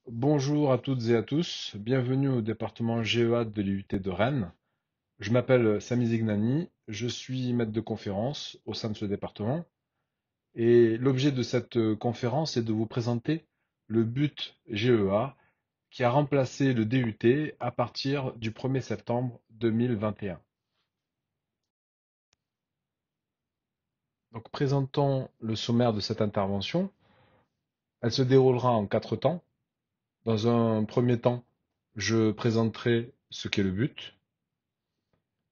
Bonjour à toutes et à tous, bienvenue au département GEA de l'IUT de Rennes. Je m'appelle Sami Zignani, je suis maître de conférence au sein de ce département et l'objet de cette conférence est de vous présenter le but GEA qui a remplacé le DUT à partir du 1er septembre 2021. Donc présentons le sommaire de cette intervention. Elle se déroulera en 4 temps. Dans un premier temps, je présenterai ce qu'est le but.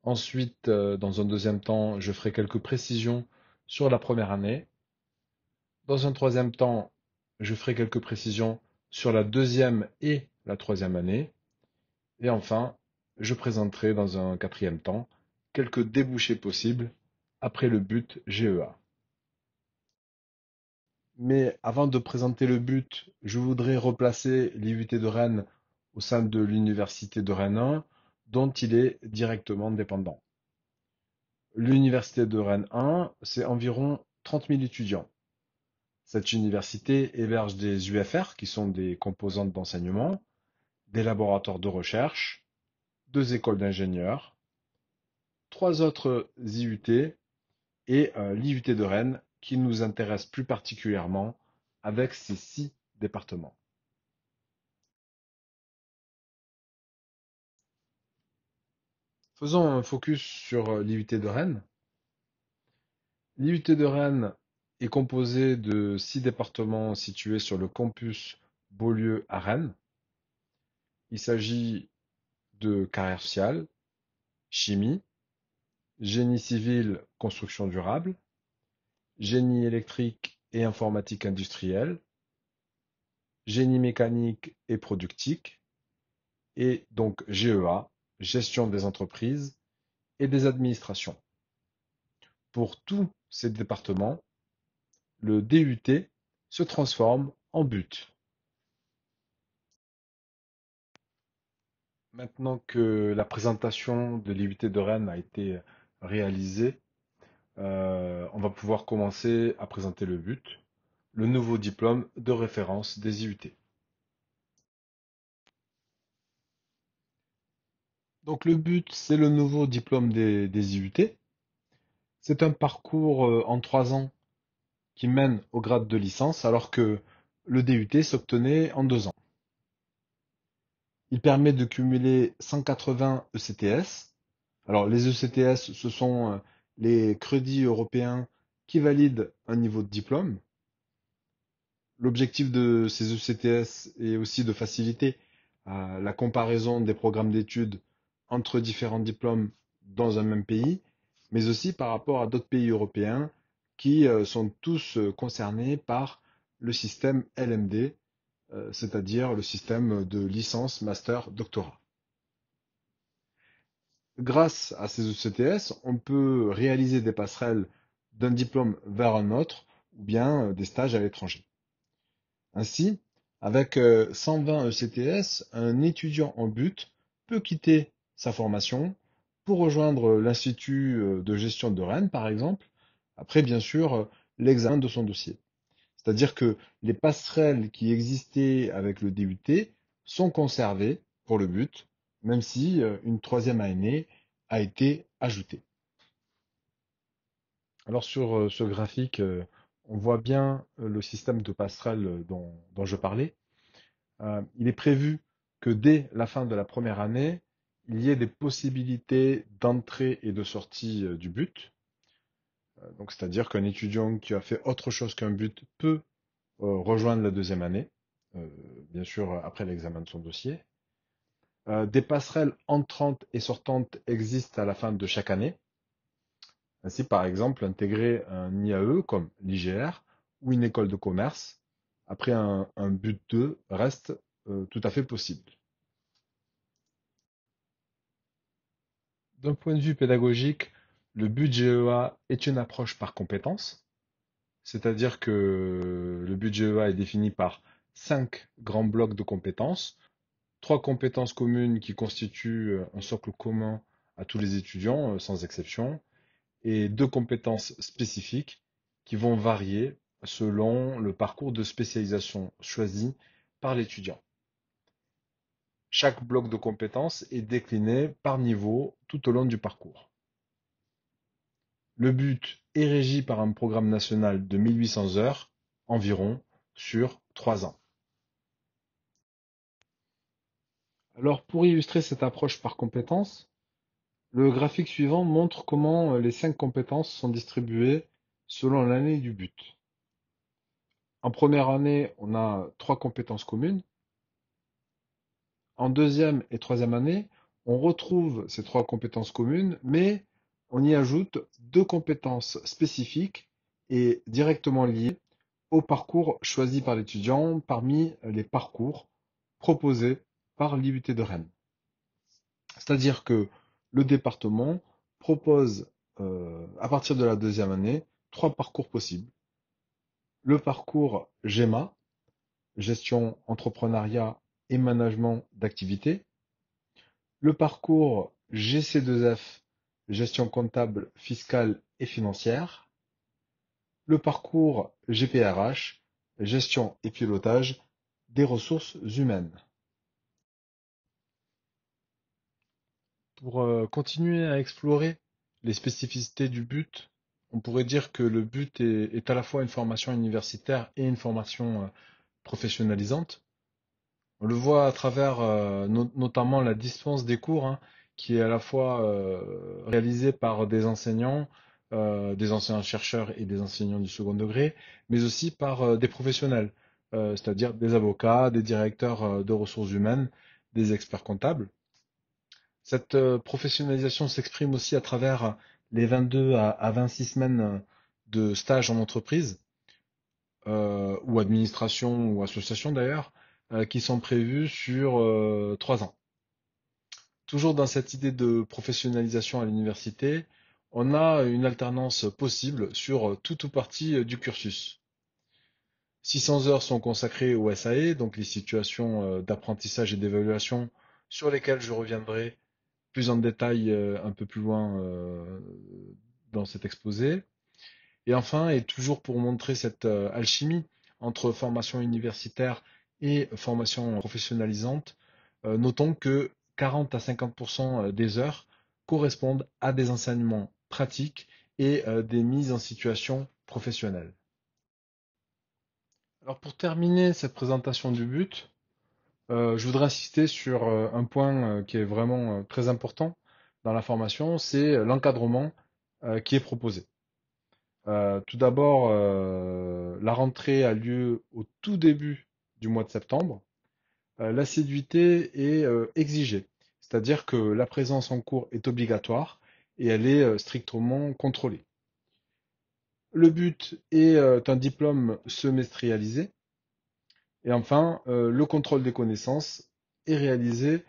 Ensuite, dans un deuxième temps, je ferai quelques précisions sur la première année. Dans un troisième temps, je ferai quelques précisions sur la deuxième et la troisième année. Et enfin, je présenterai dans un quatrième temps quelques débouchés possibles après le but GEA. Mais avant de présenter le but, je voudrais replacer l'IUT de Rennes au sein de l'Université de Rennes 1, dont il est directement dépendant. L'université de Rennes 1, c'est environ 30 000 étudiants. Cette université héberge des UFR, qui sont des composantes d'enseignement, des laboratoires de recherche, deux écoles d'ingénieurs, trois autres IUT et l'IUT de Rennes, qui nous intéresse plus particulièrement avec ses 6 départements. Faisons un focus sur l'IUT de Rennes. L'IUT de Rennes est composé de 6 départements situés sur le campus Beaulieu à Rennes. Il s'agit de carrières sociales, chimie, génie civil, construction durable, génie électrique et informatique industrielle, génie mécanique et productique, et donc GEA, gestion des entreprises et des administrations. Pour tous ces départements, le DUT se transforme en but. Maintenant que la présentation de l'IUT de Rennes a été réalisée, on va pouvoir commencer à présenter le but, le nouveau diplôme de référence des IUT. Donc le but, c'est le nouveau diplôme des IUT. C'est un parcours en 3 ans qui mène au grade de licence, alors que le DUT s'obtenait en 2 ans. Il permet de cumuler 180 ECTS. Alors les ECTS, ce sont les crédits européens qui valident un niveau de diplôme. L'objectif de ces ECTS est aussi de faciliter la comparaison des programmes d'études entre différents diplômes dans un même pays, mais aussi par rapport à d'autres pays européens qui sont tous concernés par le système LMD, c'est-à-dire le système de licence, master, doctorat. Grâce à ces ECTS, on peut réaliser des passerelles d'un diplôme vers un autre ou bien des stages à l'étranger. Ainsi, avec 120 ECTS, un étudiant en but peut quitter sa formation pour rejoindre l'Institut de gestion de Rennes, par exemple, après bien sûr l'examen de son dossier. C'est-à-dire que les passerelles qui existaient avec le DUT sont conservées pour le but, même si une troisième année a été ajoutée. Alors sur ce graphique, on voit bien le système de passerelle dont je parlais. Il est prévu que dès la fin de la première année, il y ait des possibilités d'entrée et de sortie du but. Donc, c'est-à-dire qu'un étudiant qui a fait autre chose qu'un but peut rejoindre la deuxième année, euh, bien sûr après l'examen de son dossier. Des passerelles entrantes et sortantes existent à la fin de chaque année. Ainsi, par exemple, intégrer un IAE comme l'IGR ou une école de commerce après un but 2 reste tout à fait possible. D'un point de vue pédagogique, le but GEA est une approche par compétences, c'est-à-dire que le but GEA est défini par 5 grands blocs de compétences, 3 compétences communes qui constituent un socle commun à tous les étudiants, sans exception, et 2 compétences spécifiques qui vont varier selon le parcours de spécialisation choisi par l'étudiant. Chaque bloc de compétences est décliné par niveau tout au long du parcours. Le but est régi par un programme national de 1800 heures environ sur 3 ans. Alors pour illustrer cette approche par compétences, le graphique suivant montre comment les 5 compétences sont distribuées selon l'année du but. En première année, on a 3 compétences communes. En deuxième et troisième année, on retrouve ces 3 compétences communes, mais on y ajoute 2 compétences spécifiques et directement liées au parcours choisi par l'étudiant parmi les parcours proposés par l'IUT de Rennes. C'est-à-dire que le département propose, à partir de la deuxième année, 3 parcours possibles. Le parcours GEMA, gestion, entrepreneuriat et management d'activité. Le parcours GC2F, gestion comptable, fiscale et financière. Le parcours GPRH, gestion et pilotage des ressources humaines. Pour continuer à explorer les spécificités du but, on pourrait dire que le but est à la fois une formation universitaire et une formation professionnalisante. On le voit à travers notamment la distance des cours, hein, qui est à la fois réalisée par des enseignants-chercheurs et des enseignants du second degré, mais aussi par des professionnels, c'est-à-dire des avocats, des directeurs de ressources humaines, des experts comptables. Cette professionnalisation s'exprime aussi à travers les 22 à 26 semaines de stage en entreprise, ou administration ou association d'ailleurs, qui sont prévues sur 3 ans. Toujours dans cette idée de professionnalisation à l'université, on a une alternance possible sur tout ou partie du cursus. 600 heures sont consacrées au SAE, donc les situations d'apprentissage et d'évaluation sur lesquelles je reviendrai plus en détail un peu plus loin dans cet exposé. Et enfin, et toujours pour montrer cette alchimie entre formation universitaire et formation professionnalisante, notons que 40 à 50% des heures correspondent à des enseignements pratiques et des mises en situation professionnelle. Alors pour terminer cette présentation du but, je voudrais insister sur un point qui est vraiment très important dans la formation, c'est l'encadrement qui est proposé. Tout d'abord, la rentrée a lieu au tout début du mois de septembre. L'assiduité est exigée, c'est-à-dire que la présence en cours est obligatoire et elle est strictement contrôlée. Le but est un diplôme semestrialisé. Et enfin, le contrôle des connaissances est réalisé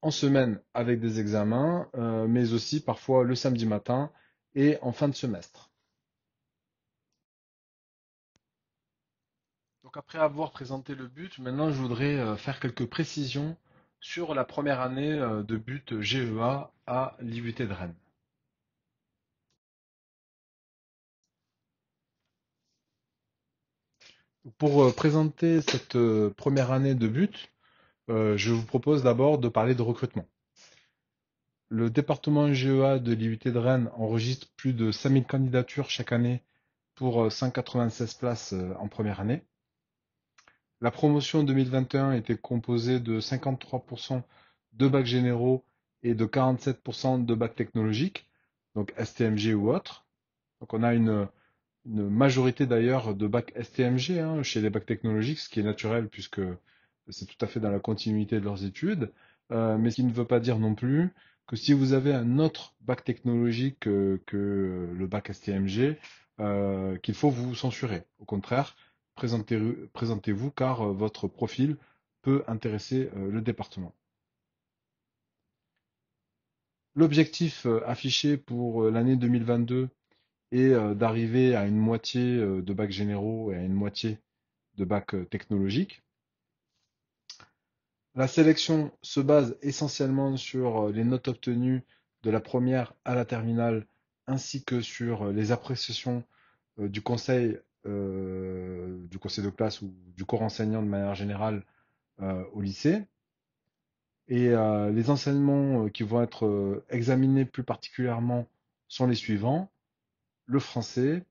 en semaine avec des examens, mais aussi parfois le samedi matin et en fin de semestre. Donc après avoir présenté le but, maintenant je voudrais faire quelques précisions sur la première année de but GEA à l'IUT de Rennes. Pour présenter cette première année de but, je vous propose d'abord de parler de recrutement. Le département GEA de l'IUT de Rennes enregistre plus de 5000 candidatures chaque année pour 196 places en première année. La promotion 2021 était composée de 53% de bacs généraux et de 47% de bacs technologiques, donc STMG ou autres. Donc on a une majorité d'ailleurs de bacs STMG chez les bacs technologiques, ce qui est naturel puisque c'est tout à fait dans la continuité de leurs études, mais ce qui ne veut pas dire non plus que si vous avez un autre bac technologique que le bac STMG, qu'il faut vous censurer. Au contraire, présentez-vous car votre profil peut intéresser le département. L'objectif affiché pour l'année 2022 est d'arriver à une moitié de bacs généraux et à une moitié de bacs technologiques. La sélection se base essentiellement sur les notes obtenues de la première à la terminale, ainsi que sur les appréciations du conseil de classe ou du corps enseignant de manière générale au lycée. Et les enseignements qui vont être examinés plus particulièrement sont les suivants: le français,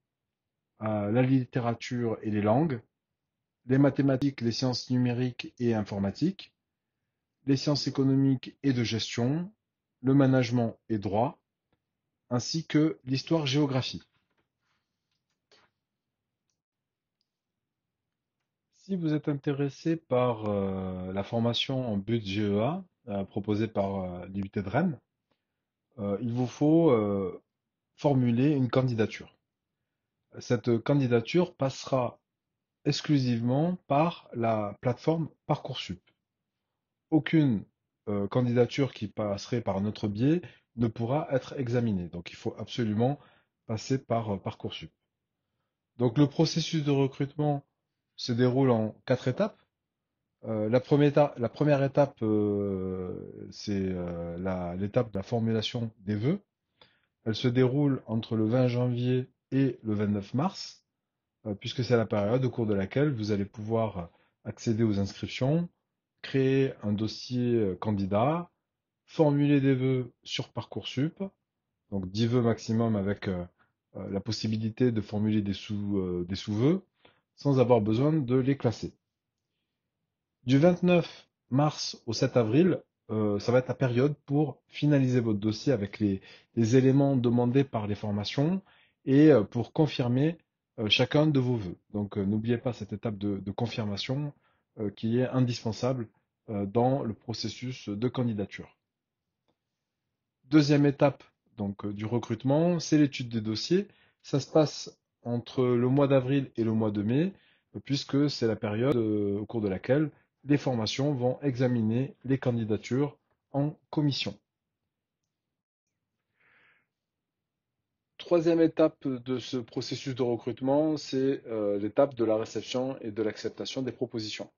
la littérature et les langues, les mathématiques, les sciences numériques et informatiques, les sciences économiques et de gestion, le management et droit, ainsi que l'histoire-géographie. Si vous êtes intéressé par la formation en but GEA proposée par l'IUT de Rennes, il vous faut formuler une candidature. Cette candidature passera exclusivement par la plateforme Parcoursup. Aucune candidature qui passerait par notre biais ne pourra être examinée. Donc il faut absolument passer par Parcoursup. Donc le processus de recrutement se déroule en 4 étapes. La première étape, c'est l'étape de la formulation des vœux. Elle se déroule entre le 20 janvier et le 29 mars, puisque c'est la période au cours de laquelle vous allez pouvoir accéder aux inscriptions, créer un dossier candidat, formuler des vœux sur Parcoursup, donc 10 vœux maximum avec la possibilité de formuler des sous-vœux sans avoir besoin de les classer. Du 29 mars au 7 avril, ça va être la période pour finaliser votre dossier avec les éléments demandés par les formations et pour confirmer chacun de vos vœux. Donc n'oubliez pas cette étape de confirmation qui est indispensable dans le processus de candidature. Deuxième étape donc du recrutement, c'est l'étude des dossiers. Ça se passe entre le mois d'avril et le mois de mai, puisque c'est la période au cours de laquelle les formations vont examiner les candidatures en commission. Troisième étape de ce processus de recrutement, c'est l'étape de la réception et de l'acceptation des propositions.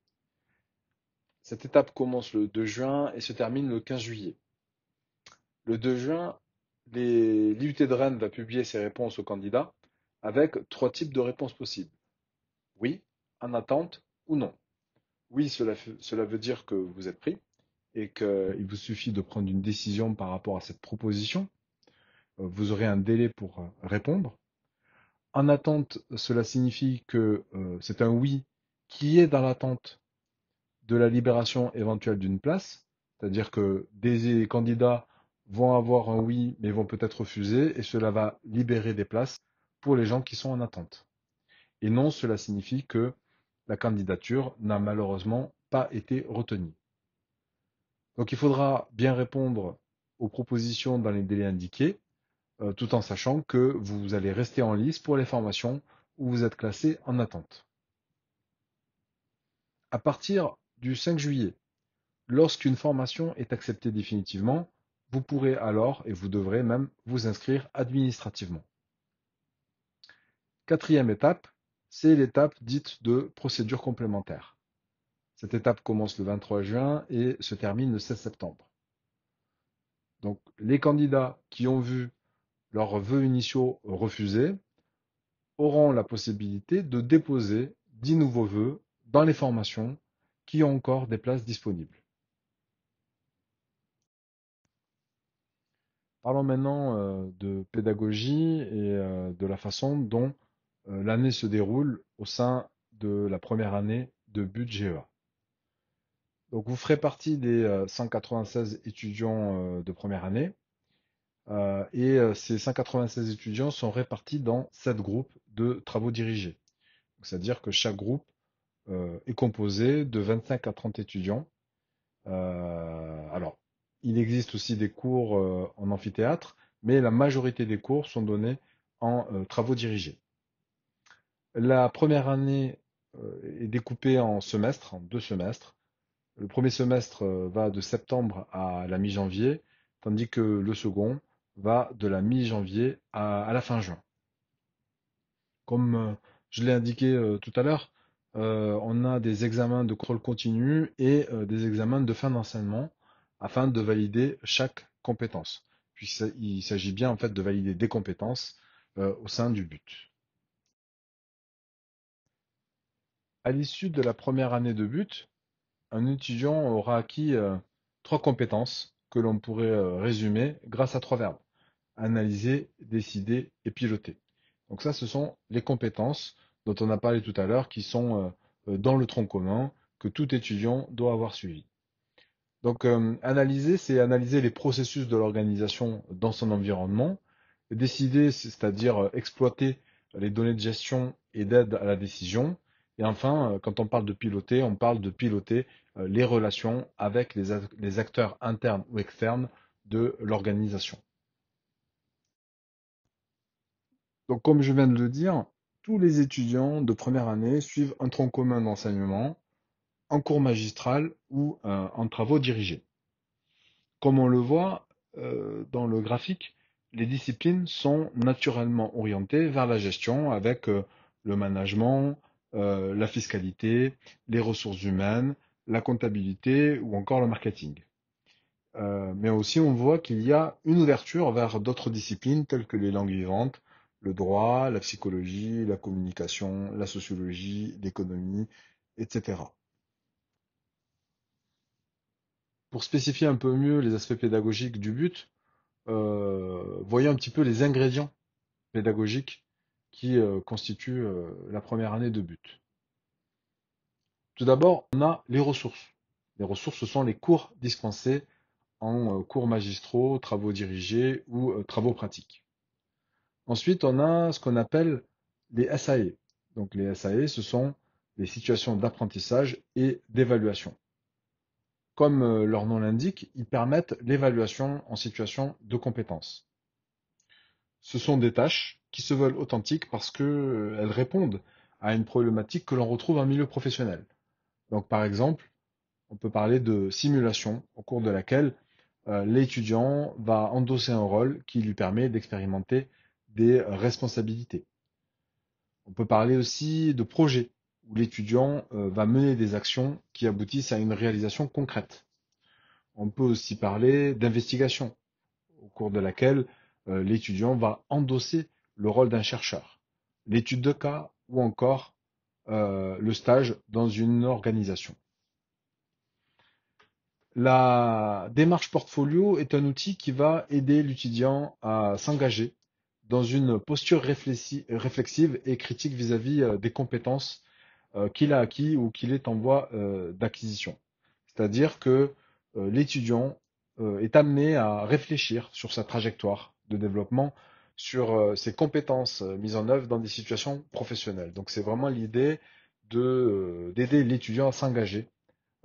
Cette étape commence le 2 juin et se termine le 15 juillet. Le 2 juin, l'IUT de Rennes va publier ses réponses aux candidats avec 3 types de réponses possibles. Oui, en attente ou non. Oui, cela veut dire que vous êtes pris et qu'il vous suffit de prendre une décision par rapport à cette proposition. Vous aurez un délai pour répondre. En attente, cela signifie que c'est un oui qui est dans l'attente de la libération éventuelle d'une place, c'est-à-dire que des candidats vont avoir un oui mais vont peut-être refuser et cela va libérer des places pour les gens qui sont en attente. Et non, cela signifie que la candidature n'a malheureusement pas été retenue. Donc il faudra bien répondre aux propositions dans les délais indiqués, tout en sachant que vous allez rester en lice pour les formations où vous êtes classé en attente. À partir du 5 juillet, lorsqu'une formation est acceptée définitivement, vous pourrez alors, et vous devrez même, vous inscrire administrativement. Quatrième étape, c'est l'étape dite de procédure complémentaire. Cette étape commence le 23 juin et se termine le 16 septembre. Donc, les candidats qui ont vu leurs vœux initiaux refusés auront la possibilité de déposer 10 nouveaux vœux dans les formations qui ont encore des places disponibles. Parlons maintenant de pédagogie et de la façon dont l'année se déroule au sein de la première année de but GEA. Donc vous ferez partie des 196 étudiants de première année et ces 196 étudiants sont répartis dans 7 groupes de travaux dirigés. C'est-à-dire que chaque groupe est composé de 25 à 30 étudiants. Alors, il existe aussi des cours en amphithéâtre, mais la majorité des cours sont donnés en travaux dirigés. La première année est découpée en semestres, en 2 semestres. Le premier semestre va de septembre à la mi-janvier, tandis que le second va de la mi-janvier à la fin juin. Comme je l'ai indiqué tout à l'heure, on a des examens de contrôle continu et des examens de fin d'enseignement afin de valider chaque compétence. Puisqu'il s'agit bien en fait de valider des compétences au sein du but. À l'issue de la première année de but, un étudiant aura acquis trois compétences que l'on pourrait résumer grâce à trois verbes. Analyser, décider et piloter. Donc ça, ce sont les compétences dont on a parlé tout à l'heure qui sont dans le tronc commun que tout étudiant doit avoir suivi. Donc analyser, c'est analyser les processus de l'organisation dans son environnement. Décider, c'est-à-dire exploiter les données de gestion et d'aide à la décision. Et enfin, quand on parle de piloter, on parle de piloter les relations avec les acteurs internes ou externes de l'organisation. Donc, comme je viens de le dire, tous les étudiants de première année suivent un tronc commun d'enseignement en cours magistral ou en travaux dirigés. Comme on le voit dans le graphique, les disciplines sont naturellement orientées vers la gestion avec le management, la fiscalité, les ressources humaines, la comptabilité ou encore le marketing. Mais aussi, on voit qu'il y a une ouverture vers d'autres disciplines telles que les langues vivantes, le droit, la psychologie, la communication, la sociologie, l'économie, etc. Pour spécifier un peu mieux les aspects pédagogiques du but, voyons un petit peu les ingrédients pédagogiques qui constituent la première année de but. Tout d'abord, on a les ressources. Les ressources, ce sont les cours dispensés en cours magistraux, travaux dirigés ou travaux pratiques. Ensuite, on a ce qu'on appelle les SAE. Donc les SAE, ce sont les situations d'apprentissage et d'évaluation. Comme leur nom l'indique, ils permettent l'évaluation en situation de compétence. Ce sont des tâches qui se veulent authentiques parce qu'elles répondent à une problématique que l'on retrouve en milieu professionnel. Donc par exemple, on peut parler de simulation au cours de laquelle l'étudiant va endosser un rôle qui lui permet d'expérimenter des responsabilités. On peut parler aussi de projet où l'étudiant va mener des actions qui aboutissent à une réalisation concrète. On peut aussi parler d'investigation au cours de laquelle l'étudiant va endosser le rôle d'un chercheur, l'étude de cas ou encore le stage dans une organisation. La démarche portfolio est un outil qui va aider l'étudiant à s'engager dans une posture réflexive et critique vis-à-vis des compétences qu'il a acquis ou qu'il est en voie d'acquisition. C'est-à-dire que l'étudiant est amené à réfléchir sur sa trajectoire de développement, sur ses compétences mises en œuvre dans des situations professionnelles. Donc c'est vraiment l'idée d'aider l'étudiant à s'engager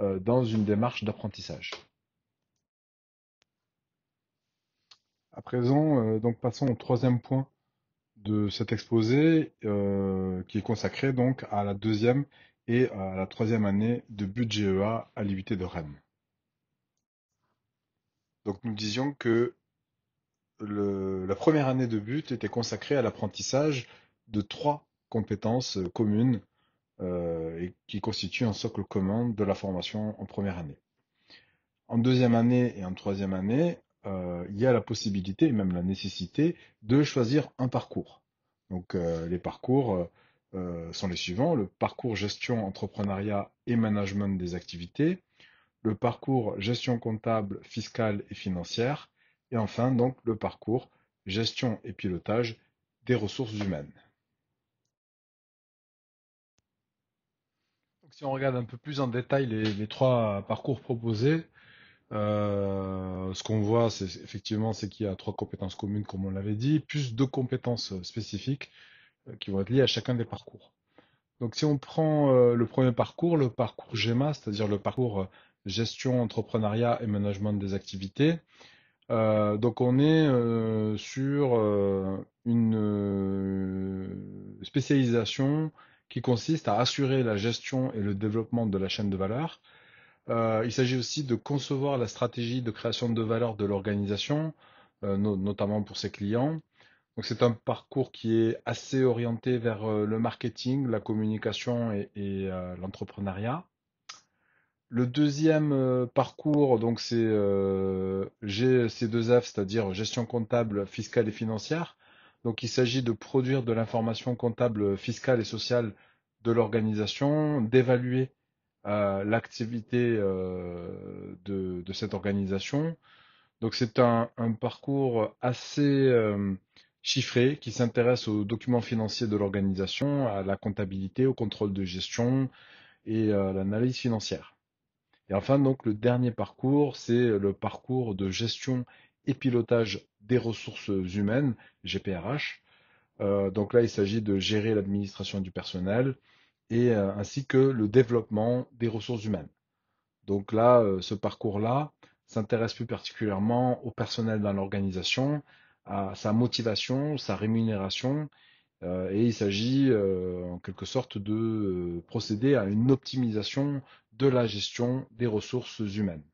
dans une démarche d'apprentissage. À présent, donc passons au troisième point de cet exposé qui est consacré donc à la deuxième et à la troisième année de but GEA à l'IUT de Rennes. Donc nous disions que la première année de but était consacrée à l'apprentissage de trois compétences communes et qui constituent un socle commun de la formation en première année. En deuxième année et en troisième année, il y a la possibilité et même la nécessité de choisir un parcours. Donc les parcours sont les suivants, le parcours gestion, entrepreneuriat et management des activités, le parcours gestion comptable, fiscale et financière, et enfin donc le parcours gestion et pilotage des ressources humaines. Donc, si on regarde un peu plus en détail les trois parcours proposés, ce qu'on voit, c'est effectivement, c'est qu'il y a trois compétences communes, comme on l'avait dit, plus deux compétences spécifiques qui vont être liées à chacun des parcours. Donc, si on prend le premier parcours, le parcours GEMA, c'est-à-dire le parcours gestion, entrepreneuriat et management des activités, donc on est sur une spécialisation qui consiste à assurer la gestion et le développement de la chaîne de valeur. Il s'agit aussi de concevoir la stratégie de création de valeur de l'organisation, notamment pour ses clients. Donc c'est un parcours qui est assez orienté vers le marketing, la communication et l'entrepreneuriat. Le deuxième parcours, donc c'est GC2F, c'est-à-dire gestion comptable, fiscale et financière. Donc il s'agit de produire de l'information comptable, fiscale et sociale de l'organisation, d'évaluer l'activité de cette organisation. Donc c'est un parcours assez chiffré qui s'intéresse aux documents financiers de l'organisation, à la comptabilité, au contrôle de gestion et à l'analyse financière. Et enfin, donc, le dernier parcours, c'est le parcours de gestion et pilotage des ressources humaines, GPRH. Donc là, il s'agit de gérer l'administration du personnel et ainsi que le développement des ressources humaines. Donc là, ce parcours-là s'intéresse plus particulièrement au personnel dans l'organisation, à sa motivation, sa rémunération, et il s'agit en quelque sorte de procéder à une optimisation de la gestion des ressources humaines.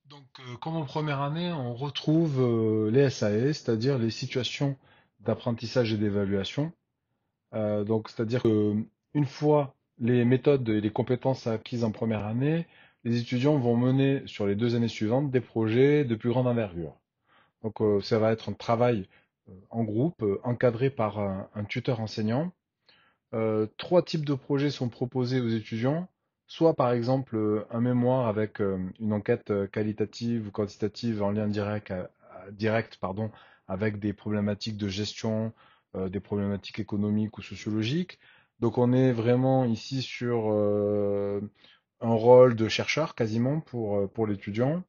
Donc, comme en première année, on retrouve les SAE, c'est-à-dire les situations d'apprentissage et d'évaluation. Donc, c'est-à-dire que une fois les méthodes et les compétences acquises en première année, les étudiants vont mener sur les 2 années suivantes des projets de plus grande envergure. Donc, ça va être un travail en groupe, encadré par un tuteur enseignant. Trois types de projets sont proposés aux étudiants, soit par exemple un mémoire avec une enquête qualitative ou quantitative en lien direct, pardon, avec des problématiques de gestion, des problématiques économiques ou sociologiques. Donc on est vraiment ici sur un rôle de chercheur quasiment pour l'étudiant,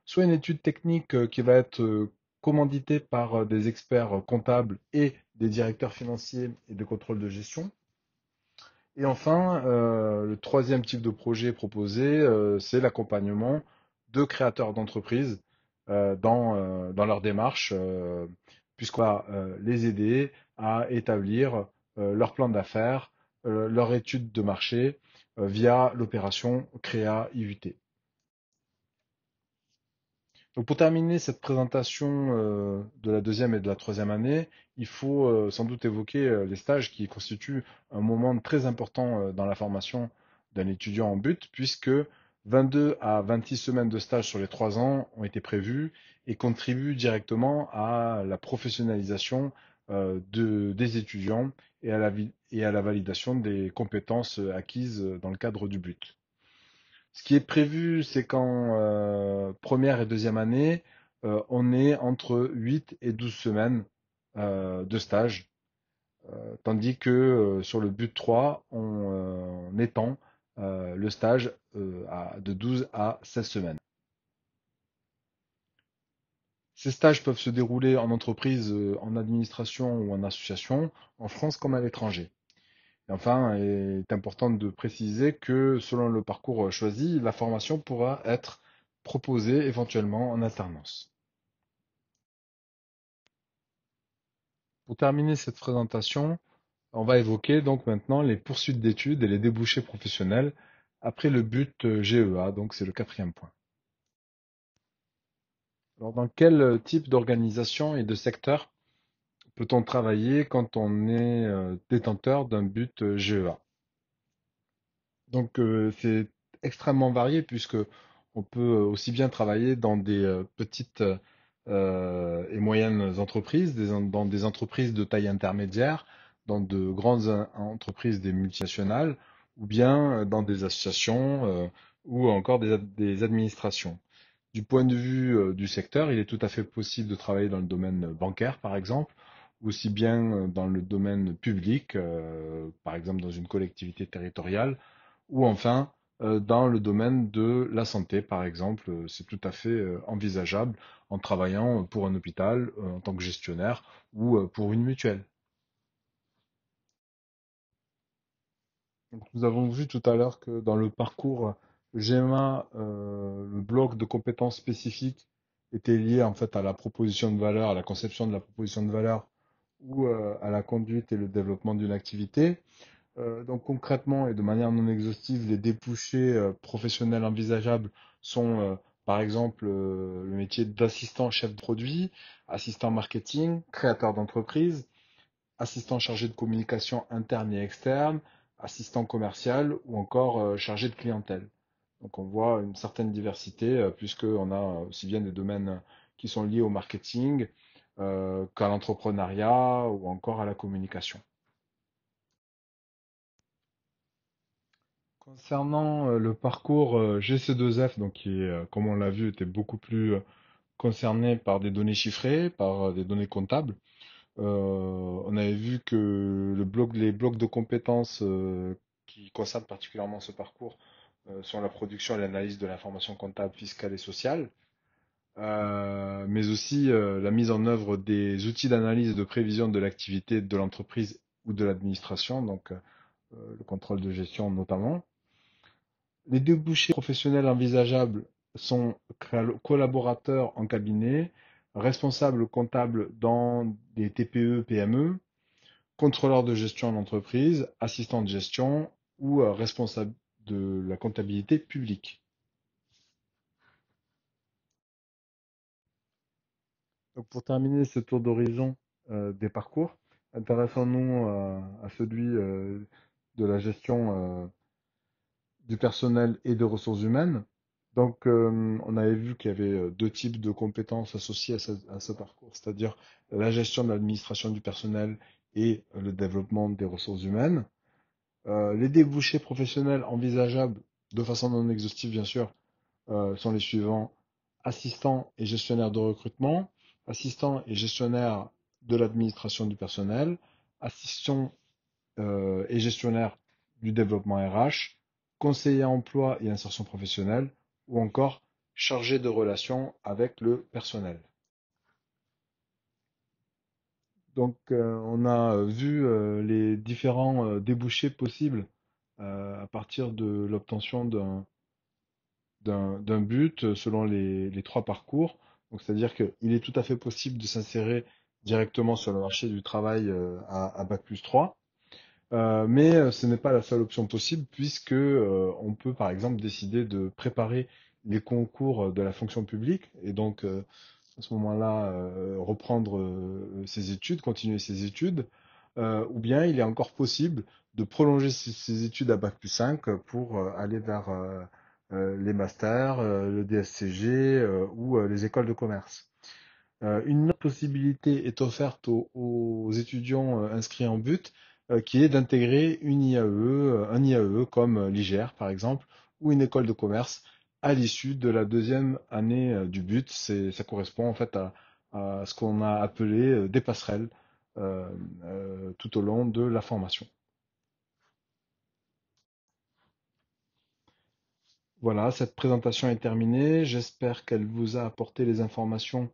soit une étude technique qui va être commanditée par des experts comptables et des directeurs financiers et de contrôle de gestion. Et enfin, le troisième type de projet proposé, c'est l'accompagnement de créateurs d'entreprises dans leur démarche, puisqu'on va les aider à établir leur plan d'affaires, leur étude de marché via l'opération Créa IUT. Donc pour terminer cette présentation de la deuxième et de la troisième année, il faut sans doute évoquer les stages qui constituent un moment très important dans la formation d'un étudiant en but, puisque 22 à 26 semaines de stage sur les 3 ans ont été prévues et contribuent directement à la professionnalisation des étudiants et à la validation des compétences acquises dans le cadre du but. Ce qui est prévu, c'est qu'en première et deuxième année, on est entre 8 et 12 semaines de stage, tandis que sur le but 3, on étend le stage de 12 à 16 semaines. Ces stages peuvent se dérouler en entreprise, en administration ou en association, en France comme à l'étranger. Et enfin, il est important de préciser que selon le parcours choisi, la formation pourra être proposée éventuellement en alternance. Pour terminer cette présentation, on va évoquer donc maintenant les poursuites d'études et les débouchés professionnels après le but GEA, donc c'est le quatrième point. Alors, dans quel type d'organisation et de secteur peut-on travailler quand on est détenteur d'un but GEA? Donc c'est extrêmement varié puisque on peut aussi bien travailler dans des petites et moyennes entreprises, dans des entreprises de taille intermédiaire, dans de grandes entreprises des multinationales, ou bien dans des associations ou encore des administrations. Du point de vue du secteur, il est tout à fait possible de travailler dans le domaine bancaire, par exemple, aussi bien dans le domaine public, par exemple dans une collectivité territoriale, ou enfin, dans le domaine de la santé, par exemple, c'est tout à fait envisageable en travaillant pour un hôpital en tant que gestionnaire ou pour une mutuelle. Donc, nous avons vu tout à l'heure que dans le parcours GEMA, le bloc de compétences spécifiques était lié en fait à la proposition de valeur, à la conception de la proposition de valeur ou à la conduite et le développement d'une activité. Donc concrètement et de manière non exhaustive, les débouchés professionnels envisageables sont par exemple le métier d'assistant chef de produit, assistant marketing, créateur d'entreprise, assistant chargé de communication interne et externe, assistant commercial ou encore chargé de clientèle. Donc on voit une certaine diversité puisqu'on a aussi bien des domaines qui sont liés au marketing, qu'à l'entrepreneuriat ou encore à la communication. Concernant le parcours GC2F, donc qui, comme on l'a vu, était beaucoup plus concerné par des données chiffrées, par des données comptables. On avait vu que les blocs de compétences qui concernent particulièrement ce parcours sont la production et l'analyse de l'information comptable, fiscale et sociale, mais aussi la mise en œuvre des outils d'analyse et de prévision de l'activité de l'entreprise ou de l'administration, donc le contrôle de gestion notamment. Les débouchés professionnels envisageables sont collaborateurs en cabinet, responsables comptables dans des TPE, PME, contrôleur de gestion d'entreprise, assistant de gestion ou responsable de la comptabilité publique. Donc pour terminer ce tour d'horizon des parcours, intéressons-nous à celui de la gestion du personnel et des ressources humaines. Donc on avait vu qu'il y avait deux types de compétences associées à ce parcours, c'est-à-dire la gestion de l'administration du personnel et le développement des ressources humaines. Les débouchés professionnels envisageables, de façon non exhaustive bien sûr, sont les suivants: assistant et gestionnaire de recrutement, assistant et gestionnaire de l'administration du personnel, assistant et gestionnaire du développement RH, conseiller emploi et insertion professionnelle, ou encore chargé de relations avec le personnel. Donc, on a vu les différents débouchés possibles à partir de l'obtention d'un but selon les trois parcours. Donc, c'est-à-dire qu'il est tout à fait possible de s'insérer directement sur le marché du travail à Bac+3. Mais ce n'est pas la seule option possible puisque on peut par exemple décider de préparer les concours de la fonction publique et donc à ce moment-là reprendre ses études, continuer ses études, ou bien il est encore possible de prolonger ses études à Bac+5 pour aller vers les masters, le DSCG ou les écoles de commerce. Une autre possibilité est offerte aux étudiants inscrits en but, qui est d'intégrer une IAE, un IAE comme l'IGR par exemple, ou une école de commerce à l'issue de la deuxième année du but. Ça correspond en fait à ce qu'on a appelé des passerelles euh, tout au long de la formation. Voilà, cette présentation est terminée. J'espère qu'elle vous a apporté les informations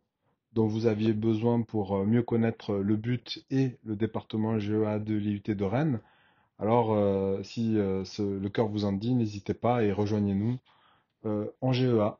dont vous aviez besoin pour mieux connaître le but et le département GEA de l'IUT de Rennes. Alors, si le cœur vous en dit, n'hésitez pas et rejoignez-nous en GEA.